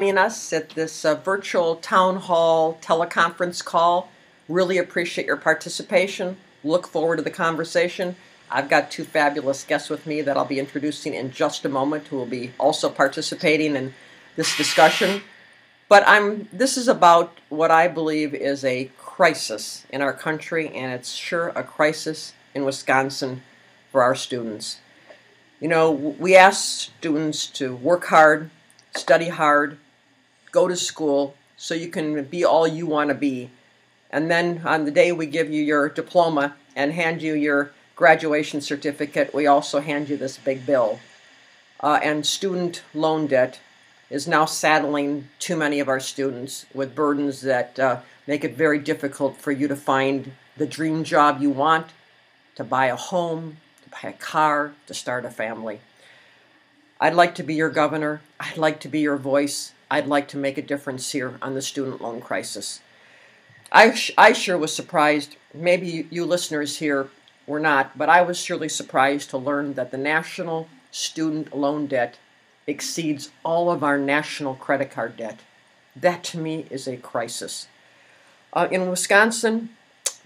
Joining us at this virtual town hall teleconference call. Really appreciate your participation. Look forward to the conversation. I've got two fabulous guests with me that I'll be introducing in just a moment who will be also participating in this discussion. But this is about what I believe is a crisis in our country, and it's sure a crisis in Wisconsin for our students. You know, we ask students to work hard, study hard, go to school so you can be all you want to be. And then on the day we give you your diploma and hand you your graduation certificate, we also hand you this big bill. And student loan debt is now saddling too many of our students with burdens that make it very difficult for you to find the dream job you want, to buy a home, to buy a car, to start a family. I'd like to be your governor. I'd like to be your voice. I'd like to make a difference here on the student loan crisis. I sure was surprised. Maybe you listeners here were not, but I was surely surprised to learn that the national student loan debt exceeds all of our national credit card debt. That to me is a crisis. In Wisconsin,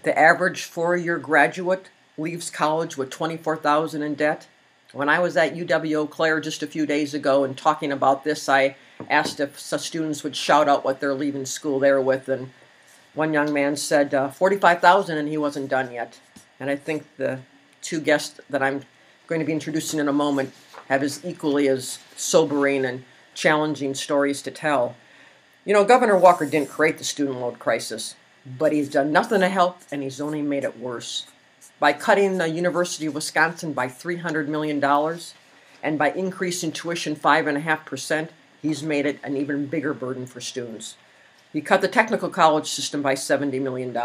the average four-year graduate leaves college with $24,000 in debt. When I was at UW-Eau Claire just a few days ago and talking about this, I asked if students would shout out what they're leaving school there with, and one young man said $45,000 and he wasn't done yet. And I think the two guests that I'm going to be introducing in a moment have equally as sobering and challenging stories to tell. You know, Governor Walker didn't create the student loan crisis, but he's done nothing to help, and he's only made it worse. By cutting the University of Wisconsin by $300 million and by increasing tuition 5.5%, he's made it an even bigger burden for students. He cut the technical college system by $70 million.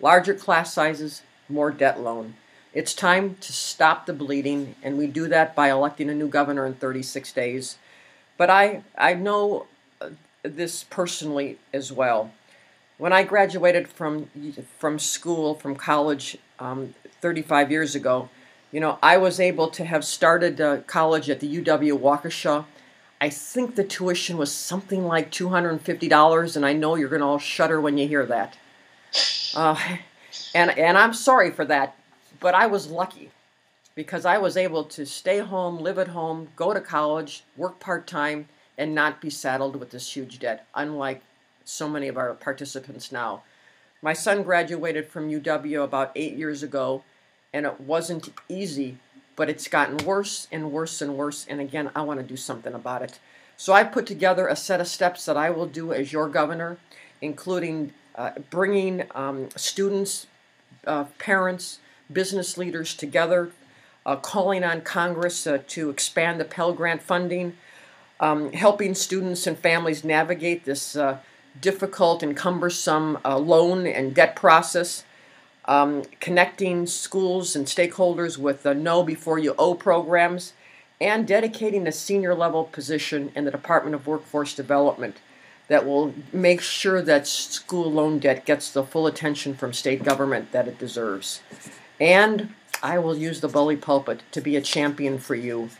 Larger class sizes, more debt loan. It's time to stop the bleeding, and we do that by electing a new governor in 36 days. But I know this personally as well. When I graduated from school, from college, 35 years ago, you know, I was able to have started college at the UW-Waukesha. I think the tuition was something like $250, and I know you're going to all shudder when you hear that. And I'm sorry for that, but I was lucky because I was able to stay home, live at home, go to college, work part-time, and not be saddled with this huge debt, unlike so many of our participants now. My son graduated from UW about 8 years ago, and it wasn't easy, but it's gotten worse and worse and worse, and again, I want to do something about it. So I put together a set of steps that I will do as your governor, including bringing students, parents, business leaders together, calling on Congress to expand the Pell Grant funding, helping students and families navigate this difficult and cumbersome loan and debt process, connecting schools and stakeholders with the Know Before You Owe programs, and dedicating a senior level position in the Department of Workforce Development that will make sure that school loan debt gets the full attention from state government that it deserves. And I will use the bully pulpit to be a champion for you,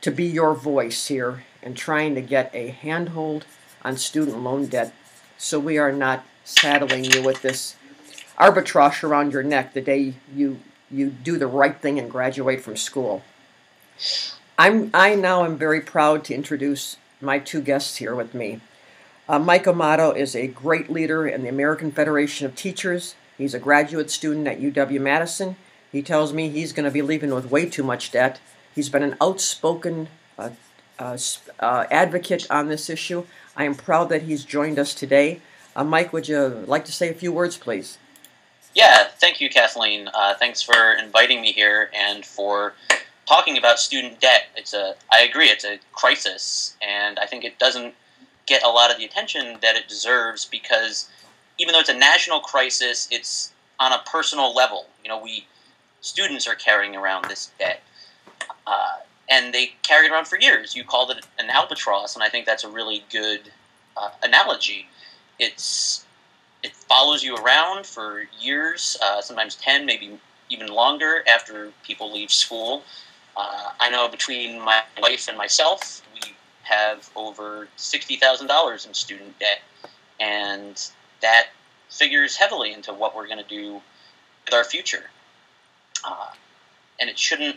to be your voice here in trying to get a handhold on student loan debt so we are not saddling you with this arbitrage around your neck the day you do the right thing and graduate from school. I now am very proud to introduce my two guests here with me. Mike Amato is a great leader in the American Federation of Teachers. He's a graduate student at UW-Madison. He tells me he's going to be leaving with way too much debt. He's been an outspoken advocate on this issue. I am proud that he's joined us today. Mike, would you like to say a few words, please? Yeah, thank you, Kathleen. Thanks for inviting me here and for talking about student debt. I agree, it's a crisis, and I think it doesn't get a lot of the attention that it deserves because even though it's a national crisis, it's on a personal level. You know, students are carrying around this debt, and they carried it around for years. You called it an albatross, and I think that's a really good analogy. It follows you around for years, sometimes 10, maybe even longer after people leave school. I know between my wife and myself, we have over $60,000 in student debt, and that figures heavily into what we're going to do with our future. And it shouldn't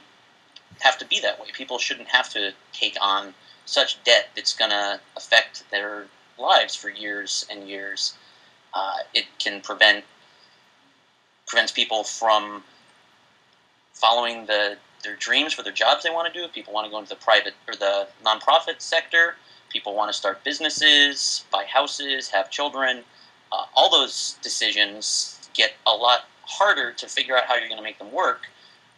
have to be that way. People shouldn't have to take on such debt that's going to affect their lives for years and years. It can prevents people from following their dreams for their jobs they want to do. If people want to go into the private or the nonprofit sector, people want to start businesses, buy houses, have children. All those decisions get a lot harder to figure out how you're going to make them work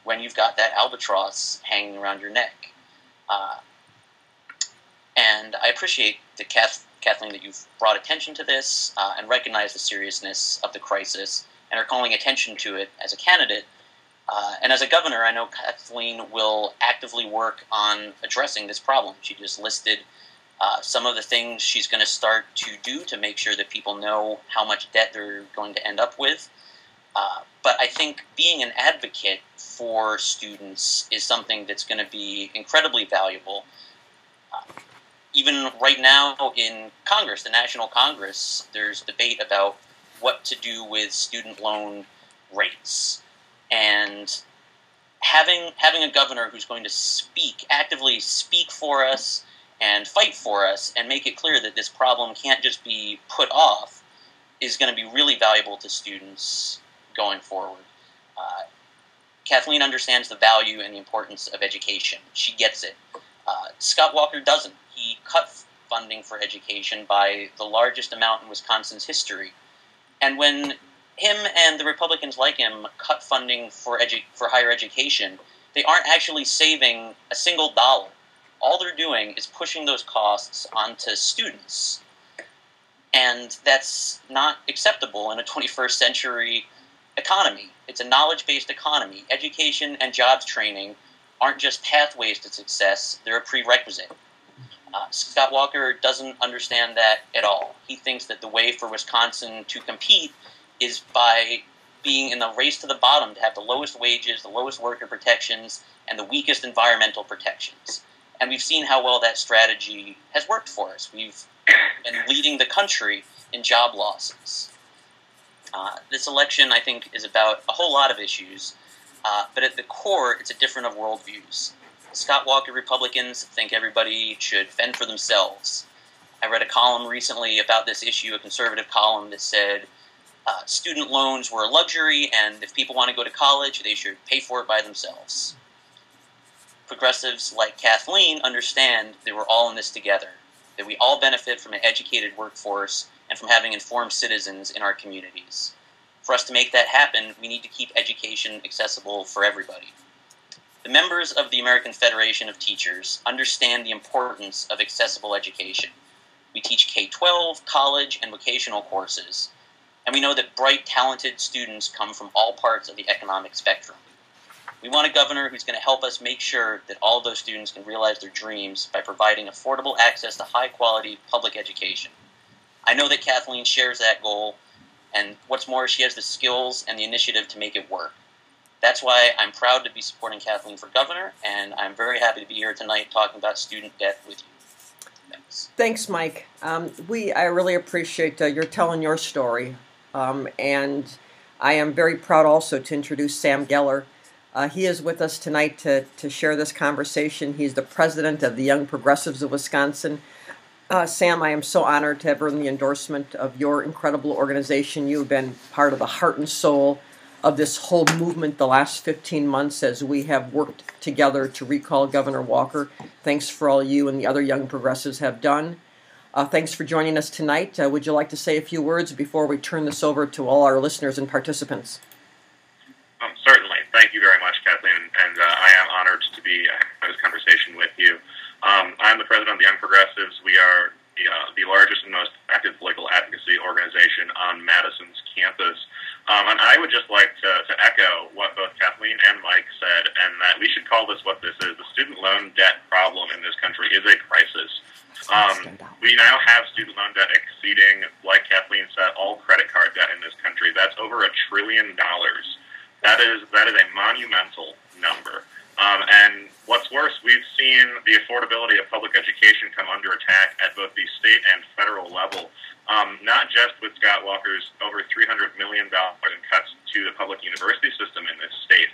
when you've got that albatross hanging around your neck. And I appreciate that Kathleen, that you've brought attention to this and recognized the seriousness of the crisis and are calling attention to it as a candidate. And as a governor, I know Kathleen will actively work on addressing this problem. She just listed some of the things she's going to start to do to make sure that people know how much debt they're going to end up with. But I think being an advocate for students is something that's going to be incredibly valuable. Even right now in Congress, the National Congress, there's debate about what to do with student loan rates. And having a governor who's going to actively speak for us and fight for us and make it clear that this problem can't just be put off is going to be really valuable to students going forward. Kathleen understands the value and the importance of education. She gets it. Scott Walker doesn't. He cut funding for education by the largest amount in Wisconsin's history. And when him and the Republicans like him cut funding for higher education, they aren't actually saving a single dollar. All they're doing is pushing those costs onto students. And that's not acceptable in a 21st century economy. It's a knowledge-based economy. Education and jobs training aren't just pathways to success, they're a prerequisite. Scott Walker doesn't understand that at all. He thinks that the way for Wisconsin to compete is by being in the race to the bottom to have the lowest wages, the lowest worker protections, and the weakest environmental protections. And we've seen how well that strategy has worked for us. We've been leading the country in job losses. This election, I think, is about a whole lot of issues, but at the core, it's a different of worldviews. Scott Walker Republicans think everybody should fend for themselves. I read a column recently about this issue, a conservative column that said student loans were a luxury, and if people want to go to college, they should pay for it by themselves. Progressives like Kathleen understand that we're all in this together, that we all benefit from an educated workforce and from having informed citizens in our communities. For us to make that happen, we need to keep education accessible for everybody. The members of the American Federation of Teachers understand the importance of accessible education. We teach K-12, college, and vocational courses, and we know that bright, talented students come from all parts of the economic spectrum. We want a governor who's going to help us make sure that all of those students can realize their dreams by providing affordable access to high-quality public education. I know that Kathleen shares that goal, and what's more, she has the skills and the initiative to make it work. That's why I'm proud to be supporting Kathleen for governor, and I'm very happy to be here tonight talking about student debt with you. Thanks. Thanks, Mike. I really appreciate your telling your story, and I am very proud also to introduce Sam Gehler. He is with us tonight to share this conversation. He's the president of the Young Progressives of Wisconsin. Sam, I am so honored to have earned the endorsement of your incredible organization. You've been part of the heart and soul of this whole movement the last 15 months as we have worked together to recall Governor Walker. Thanks for all you and the other Young Progressives have done. Thanks for joining us tonight. Would you like to say a few words before we turn this over to all our listeners and participants? Certainly. Thank you very much, Kathleen, and I am honored to be having this conversation with you. I'm the president of the Young Progressives. We are the largest and most active political advocacy organization on Madison's campus. And I would just like to echo what both Kathleen and Mike said, and that we should call this what this is. The student loan debt problem in this country is a crisis. We now have student loan debt exceeding, like Kathleen said, all credit card debt in this country. That's over $1 trillion. That is a monumental number. And What's worse, we've seen the affordability of public education come under attack at both the state and federal level, not just with Scott Walker's over $300 million in cuts to the public university system in this state.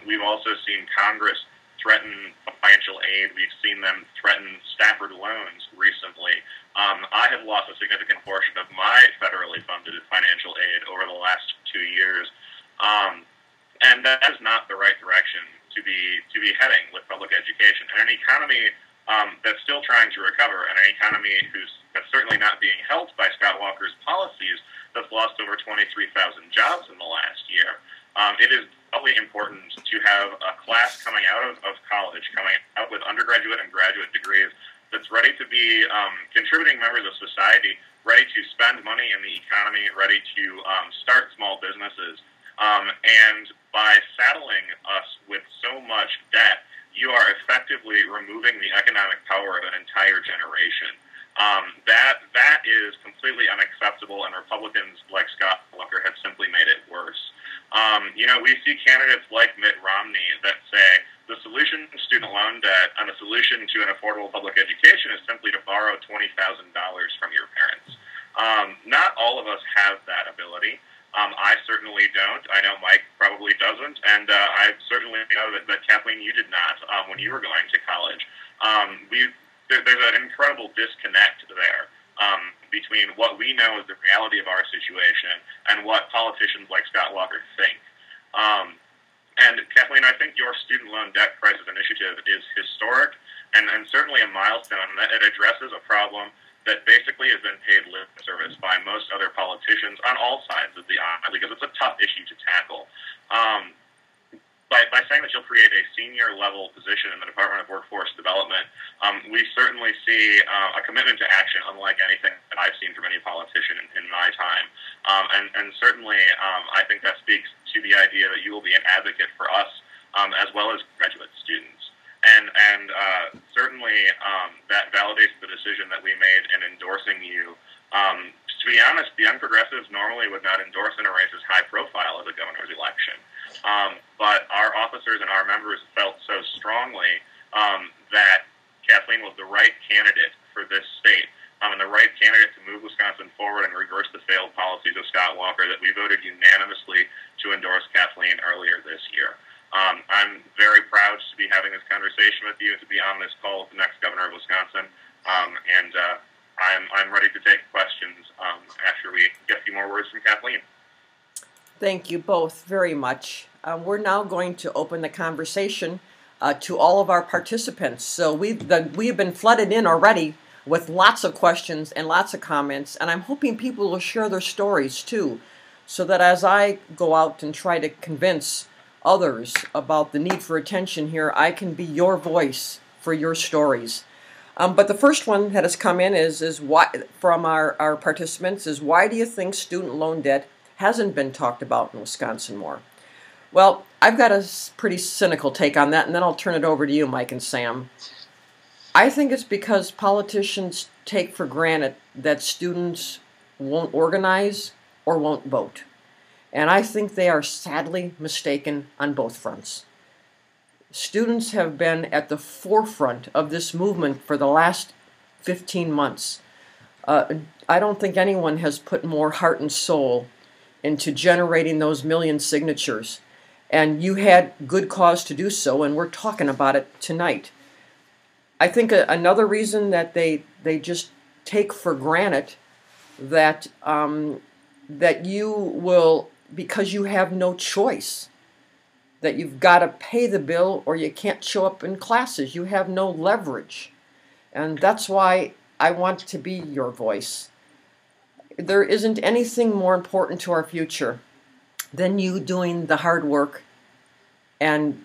We've also seen Congress threaten financial aid. We've seen them threaten Stafford loans recently. I have lost a significant portion of my federally funded financial aid over the last 2 years, and that is not the right direction to be heading with public education. And an economy that's still trying to recover, and an economy that's certainly not being helped by Scott Walker's policies, that's lost over 23,000 jobs in the last year. It is probably important to have a class coming out of college, coming out with undergraduate and graduate degrees, that's ready to be contributing members of society, ready to spend money in the economy, ready to start small businesses. And by saddling us with so much debt, you are effectively removing the economic power of an entire generation. That is completely unacceptable, and Republicans like Scott Walker have simply made it worse. We see candidates like Mitt Romney that say the solution to student loan debt and the solution to an affordable public education is simply to borrow $20,000 from your parents. Not all of us have that ability. I certainly don't. I know Mike probably doesn't, and I certainly know that Kathleen, you did not when you were going to college. There's an incredible disconnect there between what we know is the reality of our situation and what politicians like Scott Walker think. And Kathleen, I think your student loan debt crisis initiative is historic and certainly a milestone, that it addresses a problem that basically has been paid lip service by most other politicians on all sides of the aisle, because it's a tough issue to tackle. By saying that you'll create a senior level position in the Department of Workforce Development, we certainly see a commitment to action unlike anything that I've seen from any politician in my time. And certainly, I think that speaks to the idea that you will be an advocate for us as well as graduate students. And certainly that validates the decision that we made in endorsing you. To be honest, the Young Progressives normally would not endorse in a race as high profile as a governor's election. But our officers and our members felt so strongly that Kathleen was the right candidate for this state and the right candidate to move Wisconsin forward and reverse the failed policies of Scott Walker that we voted unanimously to endorse Kathleen earlier this year. I'm very proud to be having this conversation with you, to be on this call with the next governor of Wisconsin, and I'm ready to take questions after we get a few more words from Kathleen. Thank you both very much. We're now going to open the conversation to all of our participants. So we've been flooded in already with lots of questions and lots of comments, and I'm hoping people will share their stories too, so that as I go out and try to convince others about the need for attention here, I can be your voice for your stories. But the first one that has come in is why, from our participants, is why do you think student loan debt hasn't been talked about in Wisconsin more? Well, I've got a pretty cynical take on that, and then I'll turn it over to you, Mike and Sam. I think it's because politicians take for granted that students won't organize or won't vote. And I think they are sadly mistaken on both fronts. Students have been at the forefront of this movement for the last 15 months. I don't think anyone has put more heart and soul into generating those million signatures. And you had good cause to do so, and we're talking about it tonight. I think another reason that they just take for granted that that you will, because you have no choice, that you've got to pay the bill or you can't show up in classes. You have no leverage. And that's why I want to be your voice. There isn't anything more important to our future than you doing the hard work and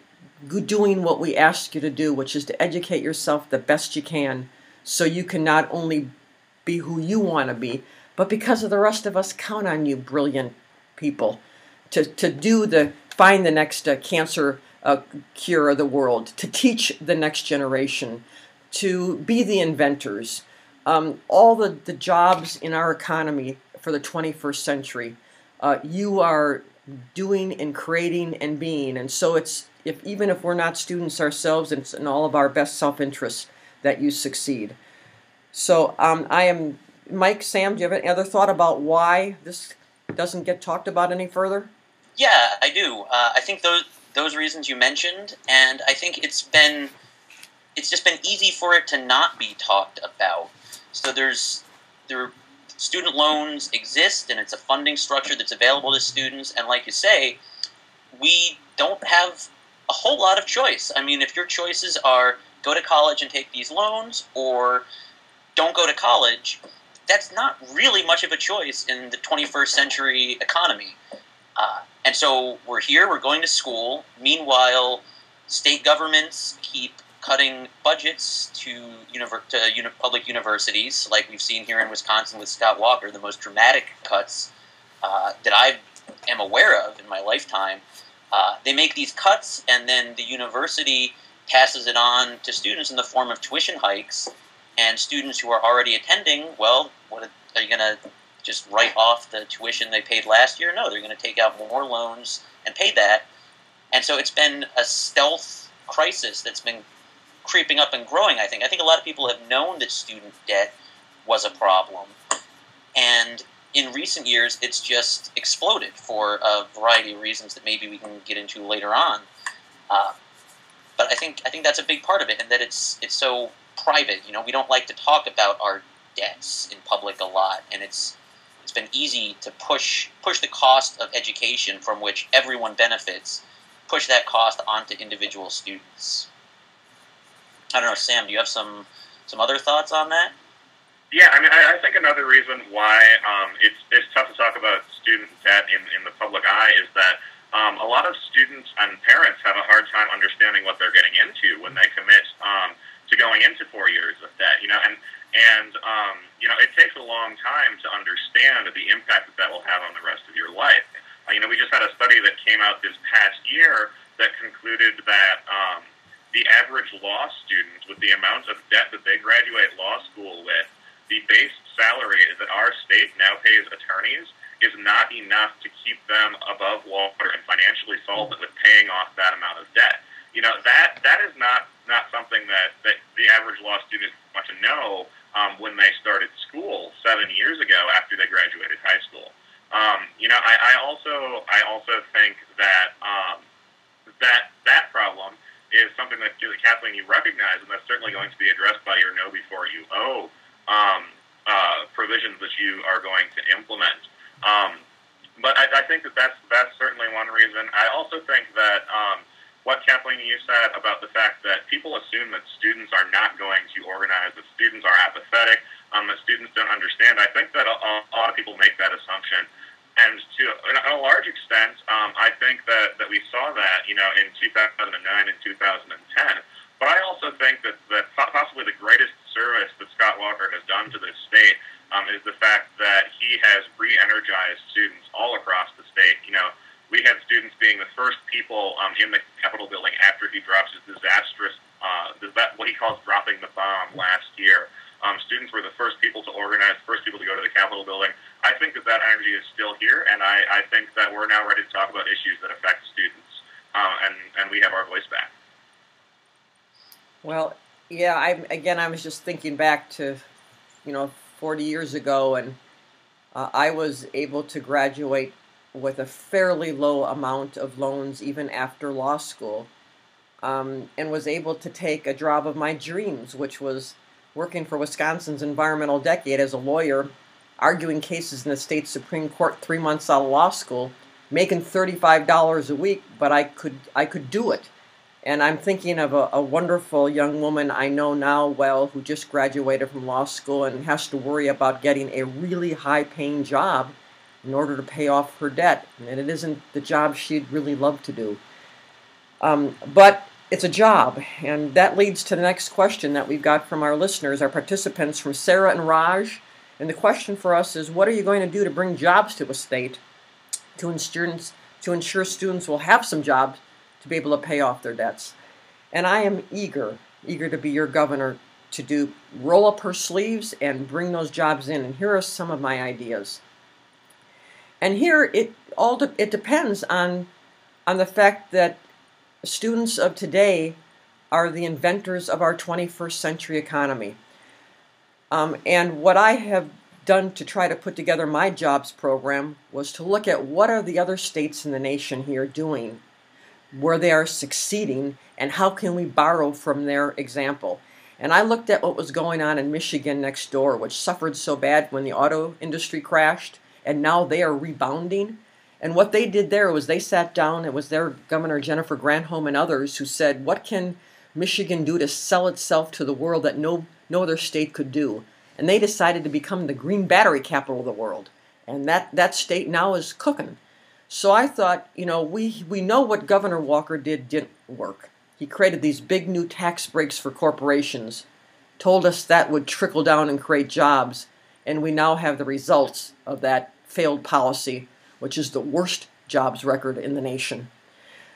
doing what we ask you to do, which is to educate yourself the best you can so you can not only be who you want to be, but because of the rest of us count on you, brilliant people, to find the next cancer cure of the world, to teach the next generation, to be the inventors. All the jobs in our economy for the 21st century, you are doing and creating and being. And so it's even if we're not students ourselves, it's in all of our best self-interest that you succeed. So I am, Mike, Sam, do you have any other thought about why this doesn't get talked about any further? Yeah, I do. I think those reasons you mentioned, and I think it's just been easy for it to not be talked about. So student loans exist, and it's a funding structure that's available to students, and like you say, we don't have a whole lot of choice. I mean, if your choices are go to college and take these loans, or don't go to college, that's not really much of a choice in the 21st century economy. And so we're here, we're going to school. Meanwhile, state governments keep cutting budgets to public universities, like we've seen here in Wisconsin with Scott Walker, the most dramatic cuts that I am aware of in my lifetime. They make these cuts, and then the university passes it on to students in the form of tuition hikes. And students who are already attending, well, what are you going to just write off the tuition they paid last year? No, they're going to take out more loans and pay that. And so it's been a stealth crisis that's been creeping up and growing, I think. I think a lot of people have known that student debt was a problem. And in recent years, it's just exploded for a variety of reasons that maybe we can get into later on. But I think that's a big part of it, and that it's so private. You know, we don't like to talk about our debts in public a lot, and it's been easy to push the cost of education, from which everyone benefits, push that cost onto individual students. I don't know, Sam, do you have some other thoughts on that? Yeah, I mean, I think another reason why it's tough to talk about student debt in the public eye is that a lot of students and parents have a hard time understanding what they're getting into when they commit to going into 4 years of debt. You know, and you know, it takes a long time to understand the impact that will have on the rest of your life. You know, we just had a study that came out this past year that concluded that the average law student, with the amount of debt that they graduate law school with, the base salary that our state now pays attorneys is not enough to keep them above water and financially solvent with paying off that amount of debt. You know, that is not something that the average law student is much to know when they started school 7 years ago after they graduated high school. You know, I also think that that problem is something that, Kathleen, you recognize, and that's certainly going to be addressed by your know before you owe provisions that you are going to implement. But I think that's certainly one reason. I also think that what, Kathleen, you said about the fact that people assume that students are not going to organize, that students are apathetic, that students don't understand. I think that a lot of people make that assumption. And to a large extent, I think that we saw that, you know, in 2009 and 2010. But I also think that possibly the greatest service that Scott Walker has done to this state is the fact that he has re-energized students all across the state. You know, we had students being the first people in the Capitol building after he drops his disastrous, what he calls dropping the bomb last year. Students were the first people to organize, first people to go to the Capitol building. I think that energy is still here, and I think that we're now ready to talk about issues that affect students, and we have our voice back. Well, yeah, I was just thinking back to, 40 years ago, and I was able to graduate with a fairly low amount of loans even after law school, and was able to take a job of my dreams, which was working for Wisconsin's Environmental Decade as a lawyer, arguing cases in the state Supreme Court 3 months out of law school, making $35 a week, but I could do it. And I'm thinking of a wonderful young woman I know now well who just graduated from law school and has to worry about getting a really high-paying job in order to pay off her debt. And it isn't the job she'd really love to do. But it's a job. And that leads to the next question that we've got from our listeners, our participants, from Sarah and Raj. And the question for us is, what are you going to do to bring jobs to a state to ensure students will have some jobs to be able to pay off their debts? And I am eager to be your governor to roll up her sleeves and bring those jobs in. And here are some of my ideas. And here it depends on the fact that students of today are the inventors of our 21st century economy. And what I have done to try to put together my jobs program was to look at what are the other states in the nation here doing, where they are succeeding, and how can we borrow from their example. And I looked at what was going on in Michigan next door, which suffered so bad when the auto industry crashed, and now they are rebounding. And what they did there was they sat down, it was their Governor Jennifer Granholm and others who said, what can Michigan do to sell itself to the world that no other state could do? And they decided to become the green battery capital of the world. And that state now is cooking. So I thought, we know what Governor Walker didn't work. He created these big new tax breaks for corporations, told us that would trickle down and create jobs, and we now have the results of that failed policy, which is the worst jobs record in the nation.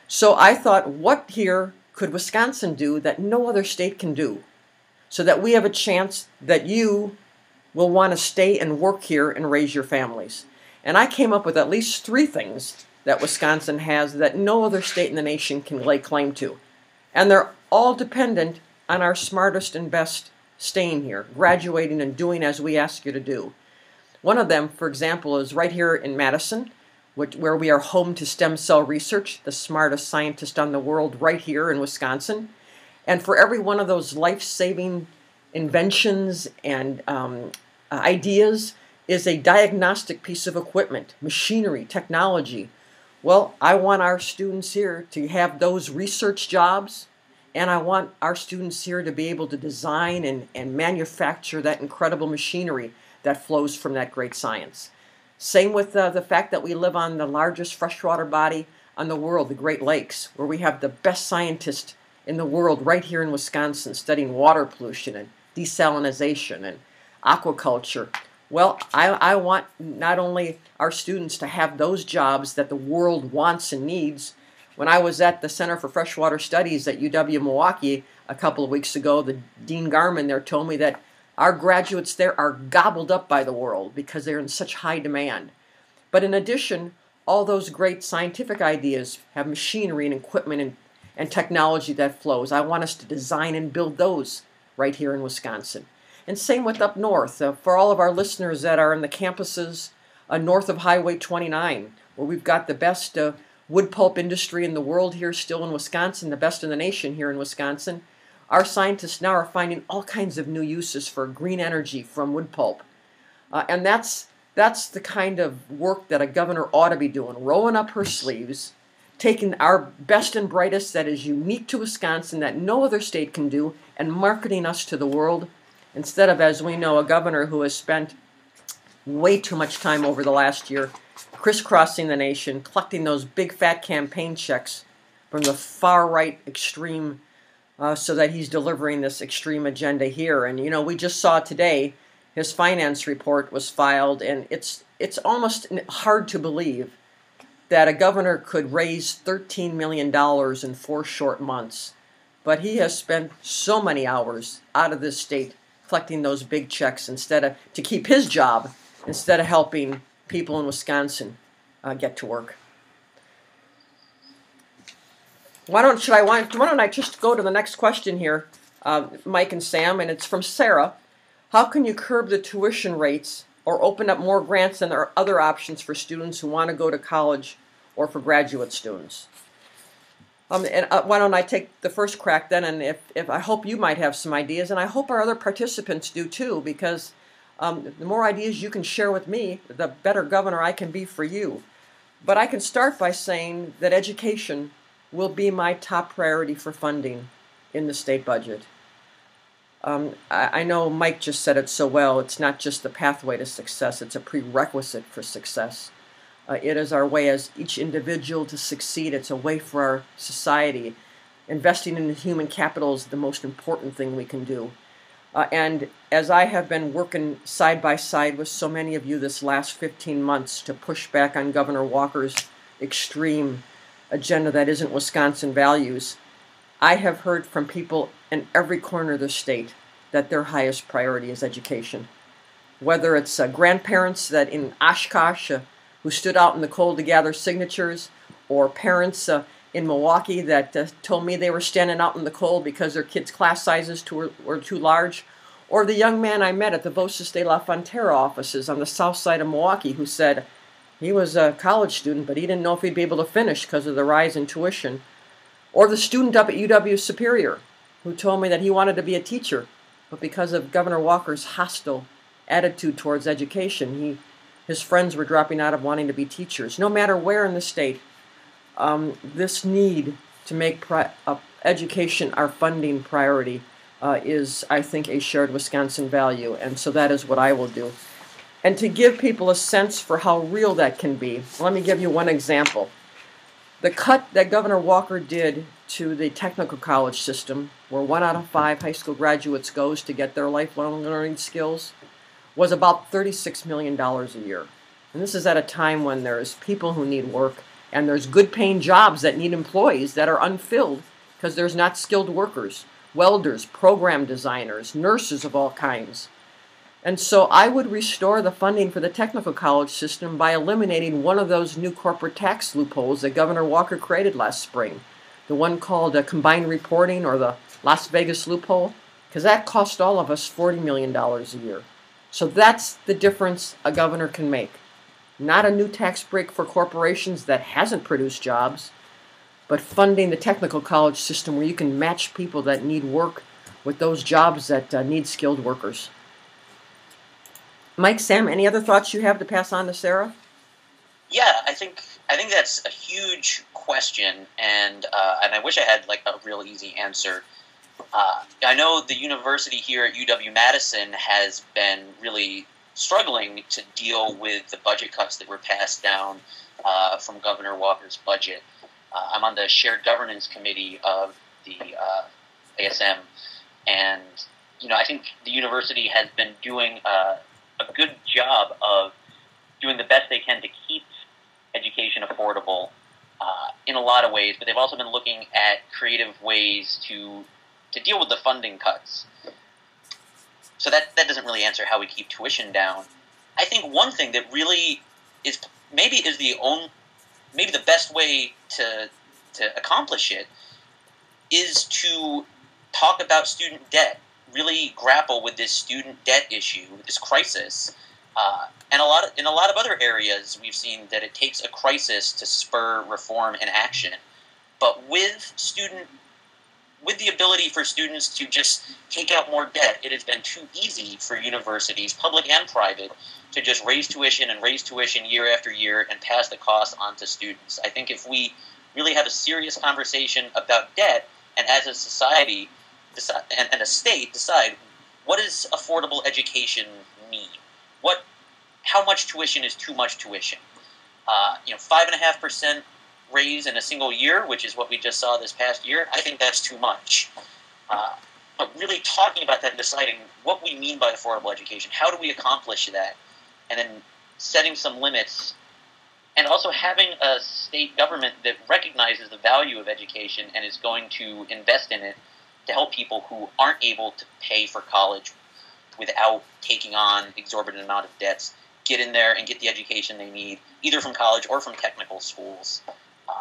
So I thought, what here could Wisconsin do that no other state can do, so that we have a chance that you will want to stay and work here and raise your families? And I came up with at least 3 things that Wisconsin has that no other state in the nation can lay claim to. And they're all dependent on our smartest and best staying here, graduating and doing as we ask you to do. One of them, for example, is right here in Madison, where we are home to stem cell research, the smartest scientists on the world right here in Wisconsin. And for every one of those life-saving inventions and ideas is a diagnostic piece of equipment, machinery, technology. Well, I want our students here to have those research jobs, and I want our students here to be able to design and manufacture that incredible machinery that flows from that great science. Same with the fact that we live on the largest freshwater body on the world, the Great Lakes, where we have the best scientists in the world right here in Wisconsin studying water pollution and desalinization and aquaculture. Well, I want not only our students to have those jobs that the world wants and needs. When I was at the Center for Freshwater Studies at UW-Milwaukee a couple of weeks ago, the Dean Garman there told me that our graduates there are gobbled up by the world because they're in such high demand. But in addition, all those great scientific ideas have machinery and equipment and technology that flows. I want us to design and build those right here in Wisconsin. And same with up north. For all of our listeners that are in the campuses north of Highway 29, where we've got the best wood pulp industry in the world here still in Wisconsin, the best in the nation here in Wisconsin, our scientists now are finding all kinds of new uses for green energy from wood pulp. And that's the kind of work that a governor ought to be doing, rolling up her sleeves, taking our best and brightest that is unique to Wisconsin that no other state can do, and marketing us to the world, instead of, as we know, a governor who has spent way too much time over the last year crisscrossing the nation, collecting those big fat campaign checks from the far-right extreme so that he's delivering this extreme agenda here. And, we just saw today his finance report was filed, and it's almost hard to believe that a governor could raise $13 million in 4 short months. But he has spent so many hours out of this state collecting those big checks to keep his job instead of helping people in Wisconsin get to work. Why don't I just go to the next question here, Mike and Sam, and it's from Sarah. How can you curb the tuition rates or open up more grants and other options for students who want to go to college or for graduate students? Why don't I take the first crack then, and if I hope you might have some ideas, and I hope our other participants do too, because the more ideas you can share with me, the better governor I can be for you. But I can start by saying that education will be my top priority for funding in the state budget. I know Mike just said it so well. It's not just the pathway to success, it's a prerequisite for success. It is our way as each individual to succeed. It's a way for our society. Investing in human capital is the most important thing we can do. And as I have been working side by side with so many of you this last 15 months to push back on Governor Walker's extreme agenda that isn't Wisconsin values, I have heard from people in every corner of the state that their highest priority is education. Whether it's grandparents that in Oshkosh who stood out in the cold to gather signatures, or parents in Milwaukee that told me they were standing out in the cold because their kids' class sizes were too large, or the young man I met at the Voces de la Frontera offices on the south side of Milwaukee who said he was a college student, but he didn't know if he'd be able to finish because of the rise in tuition, or the student up at UW-Superior who told me that he wanted to be a teacher, but because of Governor Walker's hostile attitude towards education, his friends were dropping out of wanting to be teachers. No matter where in the state, this need to make education our funding priority is, I think, a shared Wisconsin value, and so that is what I will do. And to give people a sense for how real that can be, let me give you one example. The cut that Governor Walker did to the technical college system, where 1 out of 5 high school graduates goes to get their lifelong learning skills, was about $36 million a year. And this is at a time when there's people who need work, and there's good-paying jobs that need employees that are unfilled because there's not skilled workers, welders, program designers, nurses of all kinds. And so I would restore the funding for the technical college system by eliminating one of those new corporate tax loopholes that Governor Walker created last spring, the one called combined reporting, or the Las Vegas loophole, because that cost all of us $40 million a year. So that's the difference a governor can make. Not a new tax break for corporations that hasn't produced jobs, but funding the technical college system where you can match people that need work with those jobs that need skilled workers. Mike, Sam, any other thoughts you have to pass on to Sarah? Yeah, I think that's a huge question, and I wish I had like a real easy answer. I know the university here at UW-Madison has been really struggling to deal with the budget cuts that were passed down from Governor Walker's budget. I'm on the shared governance committee of the ASM, and I think the university has been doing a good job of doing the best they can to keep education affordable in a lot of ways, but they've also been looking at creative ways to deal with the funding cuts. So that doesn't really answer how we keep tuition down. I think one thing that really is maybe the best way to accomplish it is to talk about student debt, really grapple with this student debt issue, this crisis. And in a lot of other areas, we've seen that it takes a crisis to spur reform and action. But with the ability for students to just take out more debt, it has been too easy for universities, public and private, to just raise tuition year after year and pass the cost on to students. I think if we really have a serious conversation about debt, and as a society and a state decide what does affordable education mean, how much tuition is too much tuition? 5.5% raise in a single year, which is what we just saw this past year, I think that's too much. But really talking about that and deciding what we mean by affordable education, how do we accomplish that, and then setting some limits, and also having a state government that recognizes the value of education and is going to invest in it to help people who aren't able to pay for college without taking on exorbitant amount of debts, get in there and get the education they need, either from college or from technical schools.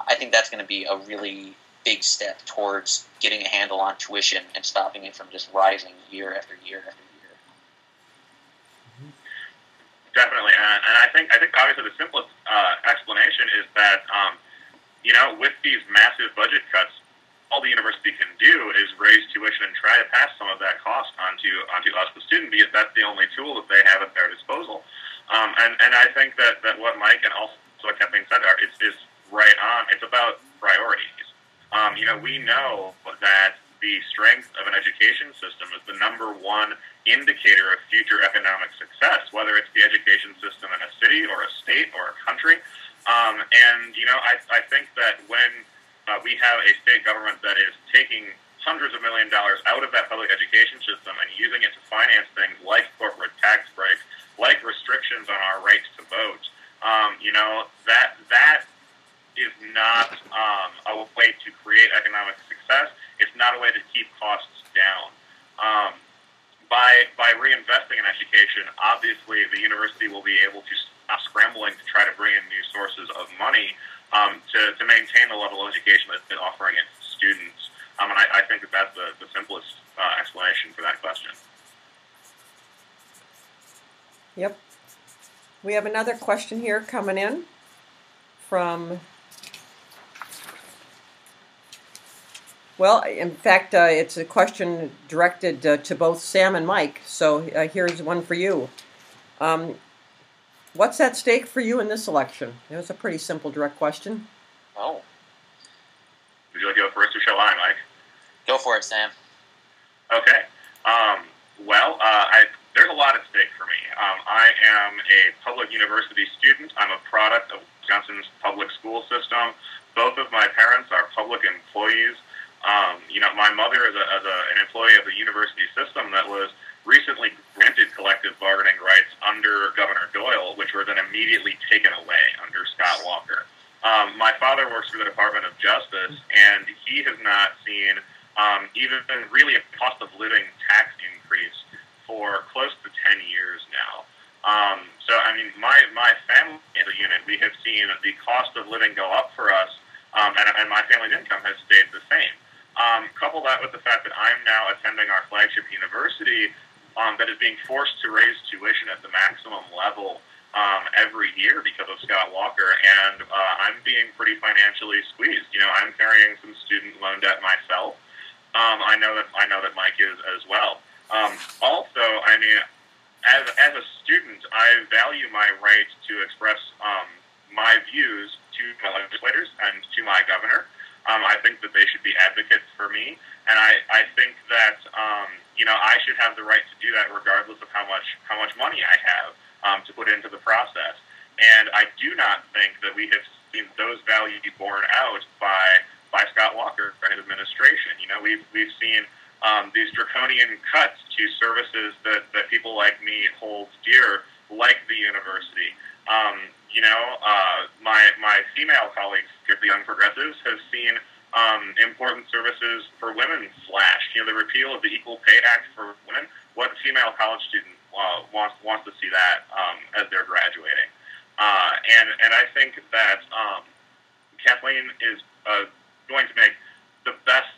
I think that's going to be a really big step towards getting a handle on tuition and stopping it from just rising year after year after year. Definitely, and I think obviously the simplest explanation is that with these massive budget cuts, all the university can do is raise tuition and try to pass some of that cost onto us, the student, because that's the only tool that they have at their disposal. And I think that what Mike and also what Kathleen said is right on. It's about priorities. We know that the strength of an education system is the number one indicator of future economic success, whether it's the education system in a city or a state or a country. I think that when we have a state government that is taking hundreds of $1 millions out of that public education system and using it to finance things like corporate tax breaks, like restrictions on our rights to vote, that is not a way to create economic success. It's not a way to keep costs down. By reinvesting in education, obviously the university will be able to stop scrambling to try to bring in new sources of money to to maintain the level of education that's been offering it to students. And I think that that's the simplest explanation for that question. Yep. We have another question here coming in from, well, in fact, it's a question directed to both Sam and Mike. So here's one for you. What's at stake for you in this election? It was a pretty simple, direct question. Oh. Would you like to go first, or shall I, Mike? Go for it, Sam. Okay. There's a lot at stake for me. I am a public university student. I'm a product of Wisconsin's public school system. Both of my parents are public employees. My mother is an employee of the university system that was recently granted collective bargaining rights under Governor Doyle, which were then immediately taken away under Scott Walker. My father works for the Department of Justice, and he has not seen even really a cost of living tax increase for close to 10 years now. My family as a unit, we have seen the cost of living go up for us, and my family's income has stayed the same. Couple that with the fact that I'm now attending our flagship university that is being forced to raise tuition at the maximum level every year because of Scott Walker, and I'm being pretty financially squeezed. I'm carrying some student loan debt myself. I know that Mike is as well. Also, as a student, I value my right to express my views to my legislators and to my governor. I think that they should be advocates for me, and I think that I should have the right to do that regardless of how much money I have to put into the process. And I do not think that we have seen those values borne out by Scott Walker and his administration. We've seen these draconian cuts to services that people like me hold dear, like the university. My female colleagues at the Young Progressives have seen important services for women slashed. The repeal of the Equal Pay Act for women. What female college student wants to see that as they're graduating? And I think that Kathleen is going to make the best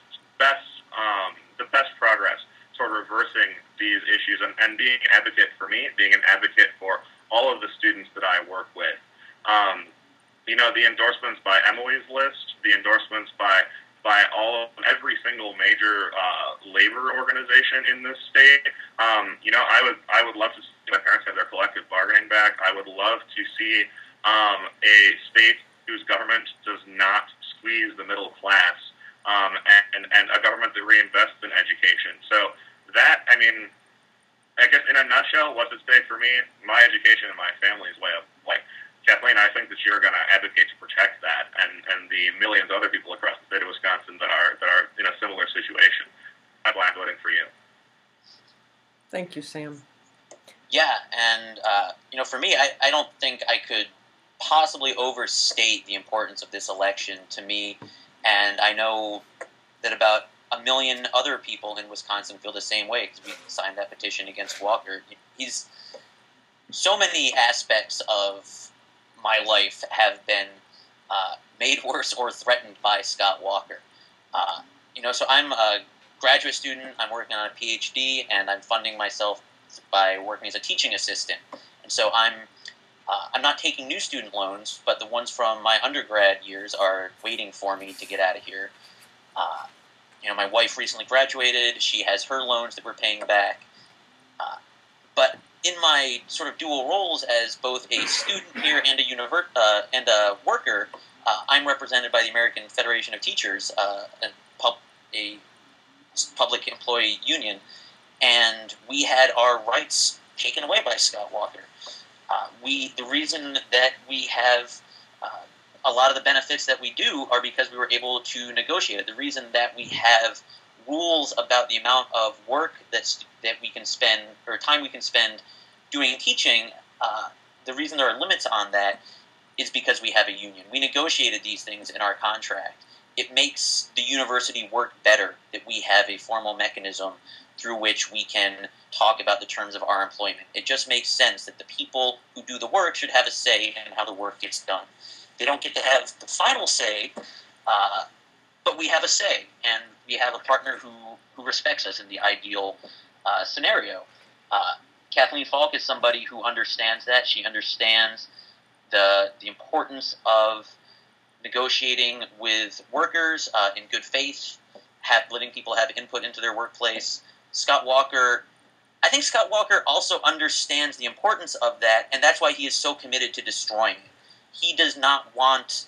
progress toward reversing these issues and being an advocate for me, being an advocate for all of the students that I work with. The endorsements by Emily's List, the endorsements by every single major labor organization in this state. I would love to see my parents have their collective bargaining back. I would love to see a state whose government does not squeeze the middle class, and a government that reinvests in education. So that, I guess in a nutshell, what's at stake for me, my education and my family's way of life. Kathleen, I think that you're going to advocate to protect that, and the millions of other people across the state of Wisconsin that are in a similar situation. That's why I'm voting for you. Thank you, Sam. Yeah, and for me, I don't think I could possibly overstate the importance of this election to me, and I know that about 1 million other people in Wisconsin feel the same way because we signed that petition against Walker. So many aspects of my life have been made worse or threatened by Scott Walker. So I'm a graduate student, I'm working on a PhD, and I'm funding myself by working as a teaching assistant. And so I'm not taking new student loans, but the ones from my undergrad years are waiting for me to get out of here. My wife recently graduated. She has her loans that we're paying back. But in my sort of dual roles as both a student here and a worker, I'm represented by the American Federation of Teachers, a public employee union, and we had our rights taken away by Scott Walker. The reason that we have a lot of the benefits that we do are because we were able to negotiate it. The reason that we have rules about the amount of work that we can spend, or time we can spend doing teaching, the reason there are limits on that is because we have a union. We negotiated these things in our contract. It makes the university work better that we have a formal mechanism through which we can talk about the terms of our employment. It just makes sense that the people who do the work should have a say in how the work gets done. They don't get to have the final say, but we have a say, and we have a partner who respects us in the ideal scenario. Kathleen Falk is somebody who understands that. She understands the importance of negotiating with workers in good faith, letting people have input into their workplace. I think Scott Walker also understands the importance of that, and that's why he is so committed to destroying it. He does not want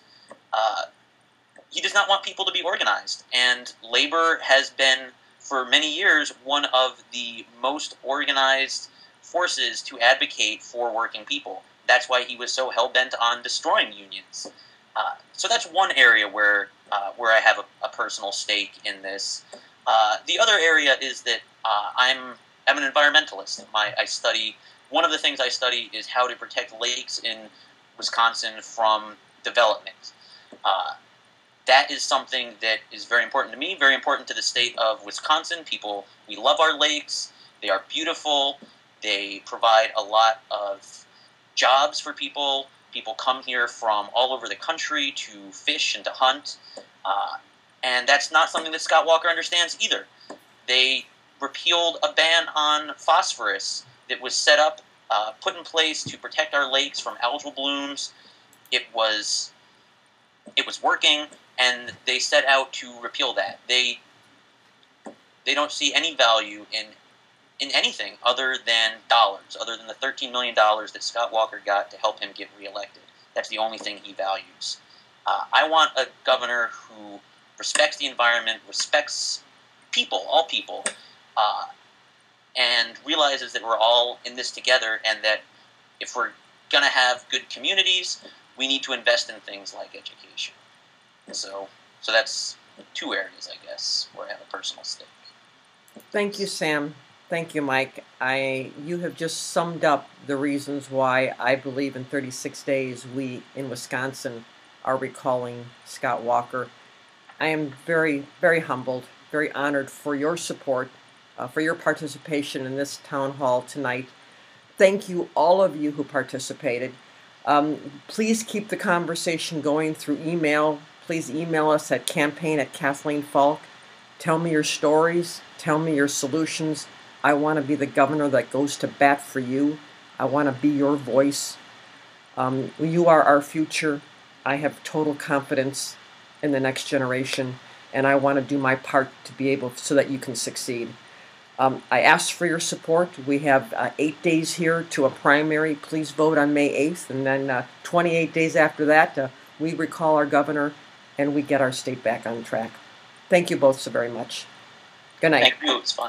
people to be organized, and labor has been, for many years, one of the most organized forces to advocate for working people. That's why he was so hell-bent on destroying unions. So that's one area where I have a personal stake in this. The other area is that I'm an environmentalist. One of the things I study is how to protect lakes in Wisconsin from development. That is something that is very important to me, very important to the state of Wisconsin. We love our lakes. They are beautiful. They provide a lot of jobs for people. People come here from all over the country to fish and to hunt. And that's not something that Scott Walker understands either. They repealed a ban on phosphorus that was set up, put in place to protect our lakes from algal blooms. It was working, and they set out to repeal that. They don't see any value in anything other than dollars, other than the $13 million that Scott Walker got to help him get reelected. That's the only thing he values. I want a governor who respects the environment, respects people, all people, and realizes that we're all in this together, and that if we're going to have good communities, we need to invest in things like education. So that's two areas, I guess, where I have a personal stake. Thank you, Sam. Thank you, Mike. You have just summed up the reasons why I believe in 36 days we in Wisconsin are recalling Scott Walker. I am very, very humbled, very honored for your support, for your participation in this town hall tonight. Thank you, all of you who participated. Please keep the conversation going through email. Please email us at campaign@Kathleen Falk. Tell me your stories. Tell me your solutions. I want to be the governor that goes to bat for you. I want to be your voice. You are our future. I have total confidence in the next generation, and I want to do my part to be able so that you can succeed. I ask for your support. We have 8 days here to a primary. Please vote on May 8th, and then 28 days after that, we recall our governor and we get our state back on track. Thank you both so very much. Good night. Thank you. It was fun.